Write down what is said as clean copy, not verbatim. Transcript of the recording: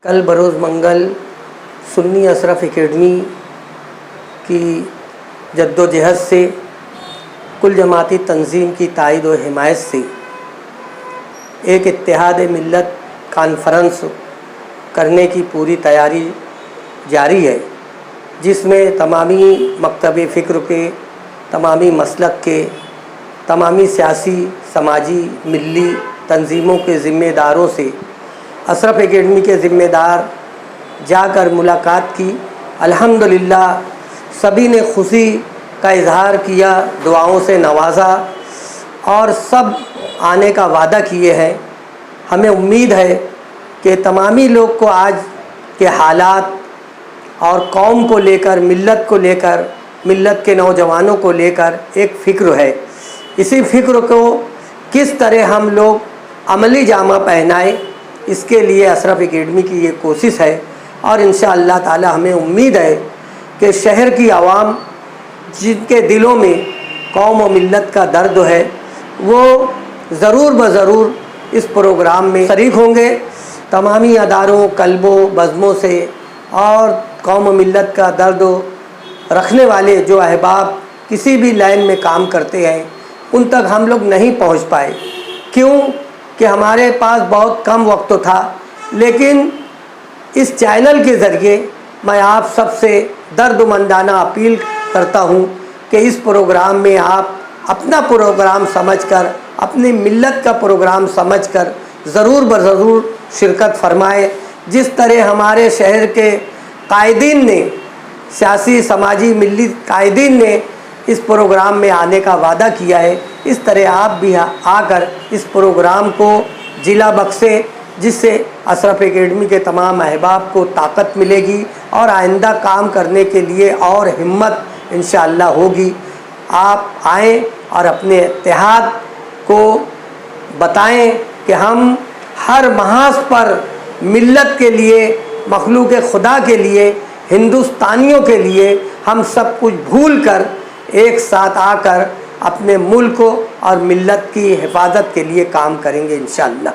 کل بروز منگل سنی اشرف اکیڈمی کی جد و جہد سے کل جماعتی تنظیم کی تائید و حمایت سے ایک اتحاد ملت کانفرنس کرنے کی پوری تیاری جاری ہے، جس میں تمامی مکتب فکر کے، تمامی مسلک کے، تمامی سیاسی، سماجی، ملی تنظیموں کے ذمہ داروں سے اشرف اکیڈمی کے ذمہ دار جا کر ملاقات کی۔ الحمدللہ سبھی نے خوشی کا اظہار کیا، دعاؤں سے نوازا اور سب آنے کا وعدہ کیے ہیں۔ ہمیں امید ہے کہ تمامی لوگ کو آج کے حالات اور قوم کو لے کر، ملت کو لے کر، ملت کے نوجوانوں کو لے کر ایک فکر ہے۔ اسی فکر کو کس طرح ہم لوگ عملی جامہ پہنائیں، اس کے لیے اشرف اکیڈمی کی یہ کوشش ہے، اور انشاءاللہ تعالی ہمیں امید ہے کہ شہر کی عوام جن کے دلوں میں قوم و ملت کا درد ہے، وہ ضرور بضرور اس پروگرام میں شریک ہوں گے۔ تمامی اداروں، کلبوں، بزموں سے اور قوم و ملت کا درد رکھنے والے جو احباب کسی بھی لائن میں کام کرتے ہیں، ان تک ہم لوگ نہیں پہنچ پائے، کیوں کہ ہمارے پاس بہت کم وقت تھا۔ لیکن اس چینل کے ذریعے میں آپ سب سے درد مندانہ اپیل کرتا ہوں کہ اس پروگرام میں آپ اپنا پروگرام سمجھ کر، اپنی ملت کا پروگرام سمجھ کر ضرور بضرور شرکت فرمائے۔ جس طرح ہمارے شہر کے قائدین نے، سیاسی، سماجی، ملی قائدین نے اس پروگرام میں آنے کا وعدہ کیا ہے، اس طرح آپ بھی آ کر اس پروگرام کو جلا بخشے، جس سے اشرف اکیڈمی کے تمام احباب کو طاقت ملے گی اور آئندہ کام کرنے کے لیے اور ہمت انشاءاللہ ہوگی۔ آپ آئیں اور اپنے اتحاد کو بتائیں کہ ہم ہر محاذ پر ملت کے لیے، مخلوق خدا کے لیے، ہندوستانیوں کے لیے ہم سب کچھ بھول کر ایک ساتھ آ کر اپنے ملک اور ملت کی حفاظت کے لیے کام کریں گے انشاءاللہ۔